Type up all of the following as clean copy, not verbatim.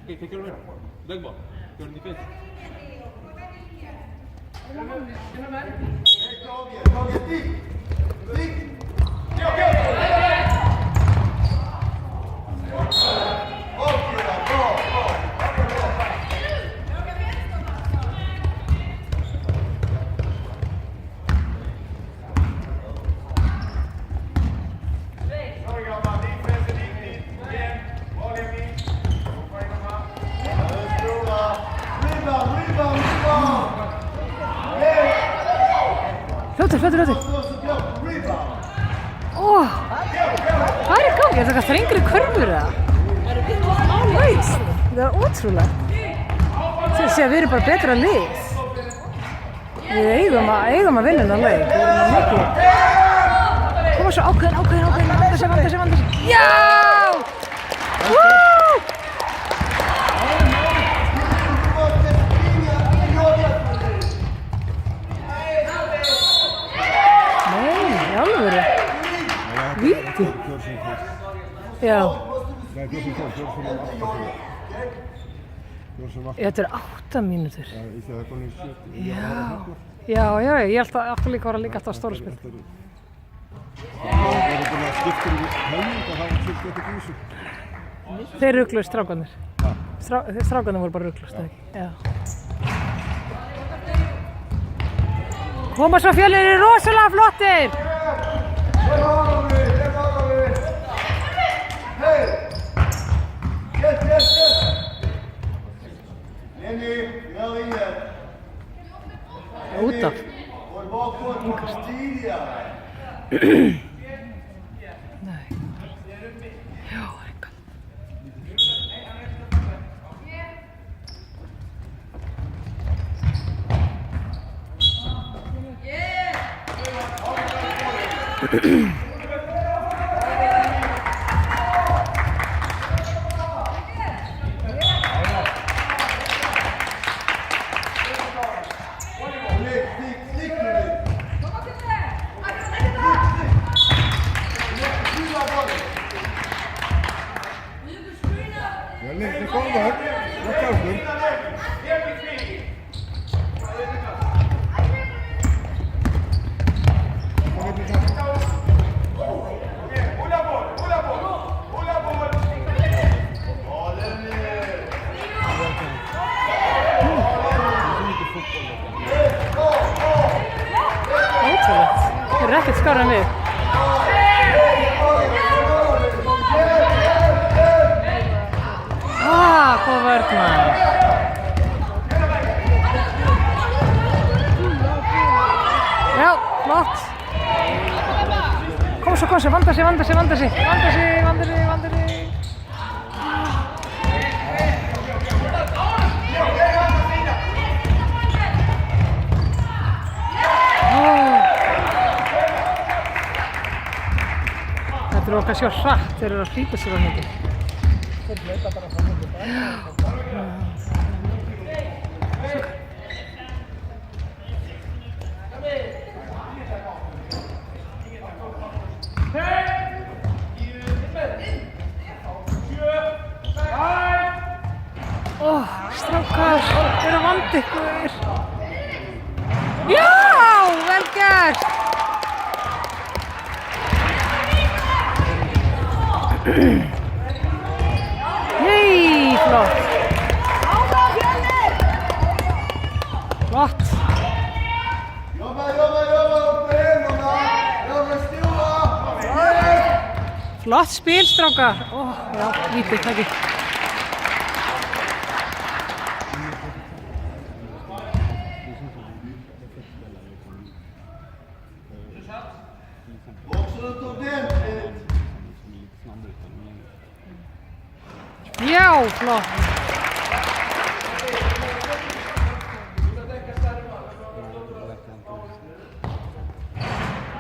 Okay, take care of it. Leg ball. Go to defense. Go get deep. Deep. Go. Fljótur. Hvað er í gangi? Er það eitthvað þrengri kurvur eða? Veist, það er ótrúlegt. Við erum bara betra lið. Við eigum að vinna þennan leik. Við erum mikið. Koma svo ákveðin. Vanda sig. Já! Woo! Víti? Já. Þetta er 8 mínútur. Já, ég held að aftur líka var að líka alltaf stóra spil. Þeir rugluðust strákarnir. Strákarnir voru bara rugluðust, eða ekki? Já. Koma svo Fjölnir eru rosalega flottir! Út af. Nei. Já, engan. Þeir eru ekkert skárri en við. Hvað vörð maður? Já, flott. Kom svo, vanda sig. Þetta er okkar sjá hratt, þeir eru að flýta sér á mikið. Þeir hlaupa bara fram og tilbaka. Strákar, þeir eru að vanda ykkur. Já, vel gert. Nei, flott. Flott. Flott spil, strákar. Já, lítið, takk. Já, flott.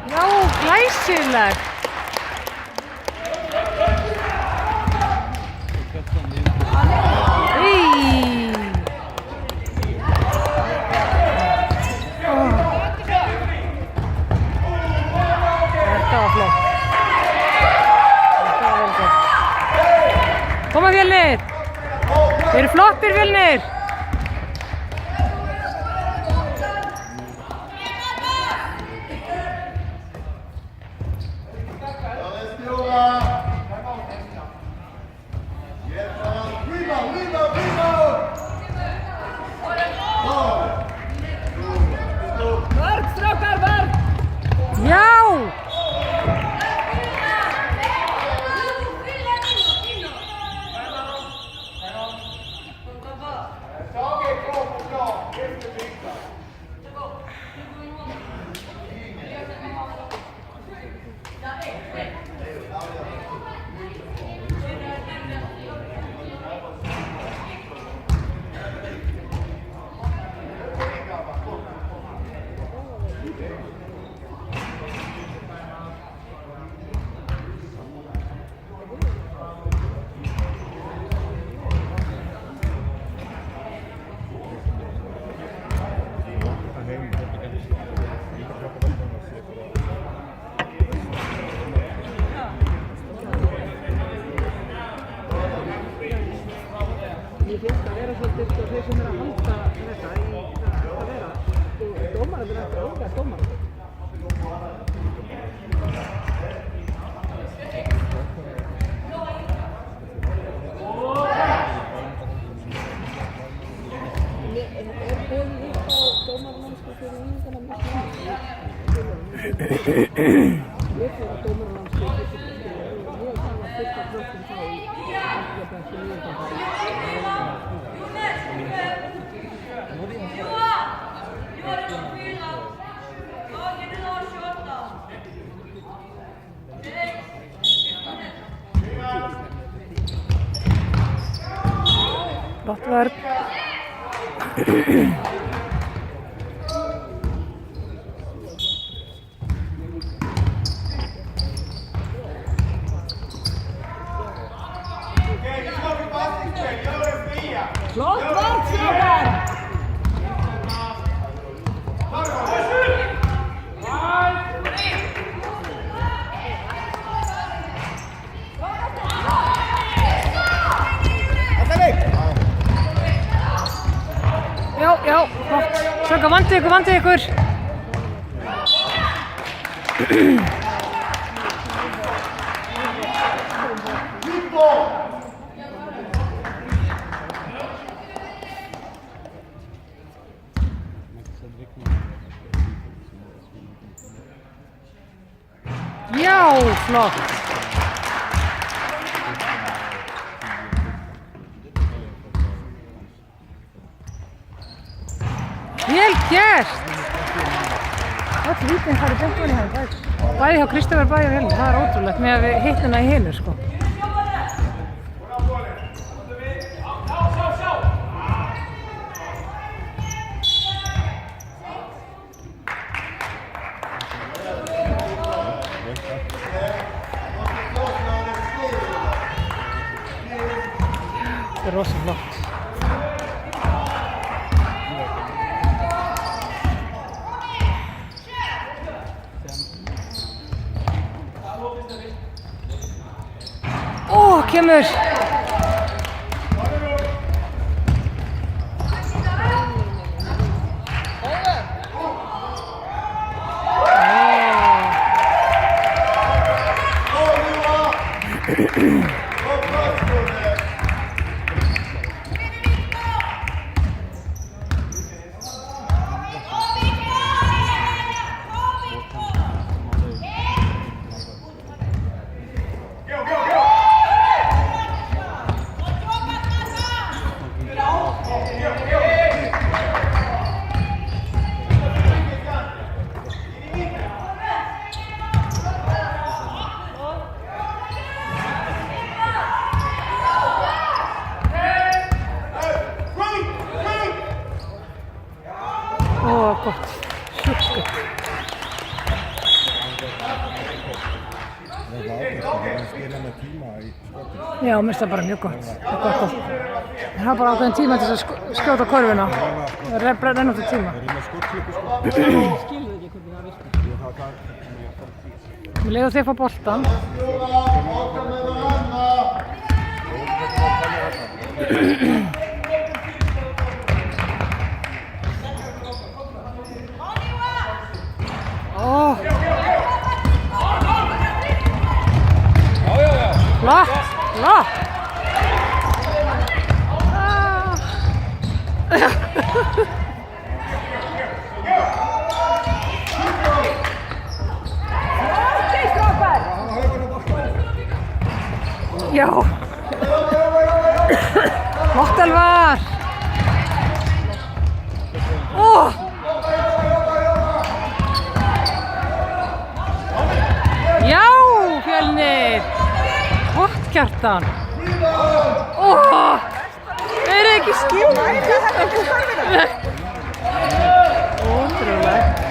Já, glæsilegt. Þetta var flott. Þetta var vel gott. Koma Fjölnir! Þeir eru flottir Fjölnir! Já! Ég finnst að vera svolítið sko þeir sem eru að halda þetta í að vera dómarinn er ekki ógæð dómarinn. Er boðið upp á dómarnámskeið fyrir unglinga Ég fór á dómarnámskeið og ég fann að fyrsta krökkum þá í Aflabækki Flott vörn. Flott vörn, Sjöberg! Já, flott. Strákar, vandið ykkur. Já, flott. Vel gert! Öll vítin farið beint ofan í hann. Bæði hjá Kristófer, bæði hjá Fjölnir. Það er ótrúlegt með að við hittum það í hinu, sko. Þetta er rosa flott. Kemur! Gott, sjúkt gott. Já, mér finnst það bara mjög gott. Það er gott. Það er bara ákveðin tíma til að skjóta korfuna. Það er renn út í tíma. Skilur ekki hvernig það virkar. Við leiðum þeir fá boltan. Skruva, åka med varandra. Åh. Flott, flott. Já. Flott Elvar. Åh. Já, Fjölnir. Flott Kjartan. Óh. Er ekki skilja? Ótrúlegt.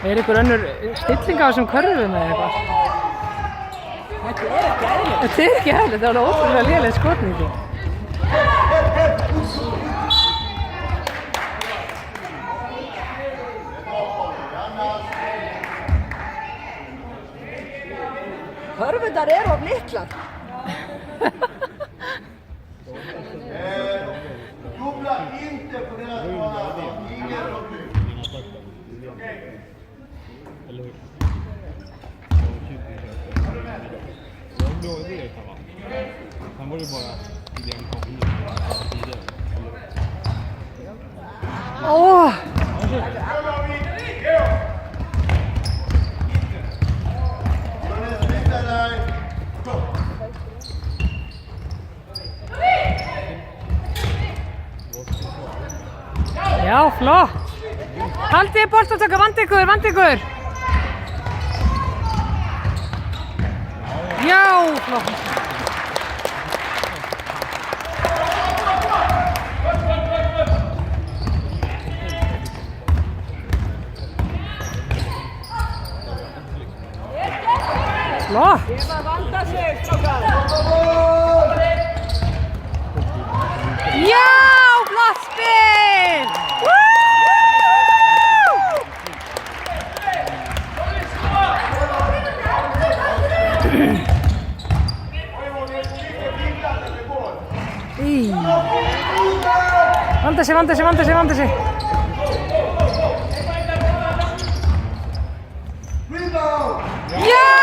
Er ykkur önnur stilling á þessum körfum eða eitthvað? Þetta er ekki eðlilegt. Þetta er ekki eðlilegt, það var ótrúlega léleg skotningi. Körfundar eru of litlar. Dubbla inte på deras bana. Ingen problem. Eller hur? Det var det jag kan vara. Sen var det bara idén kom tidigare. Åh! Já, flott! Haldið boltatöku, vandi ykkur, vandi ykkur! Já, flott! Flott! Man vantar sig, stråkar. Já, flott spil! Woo! Í. Vanda sig, vanda sig, vanda sig, vanda sig. Rebound! Já!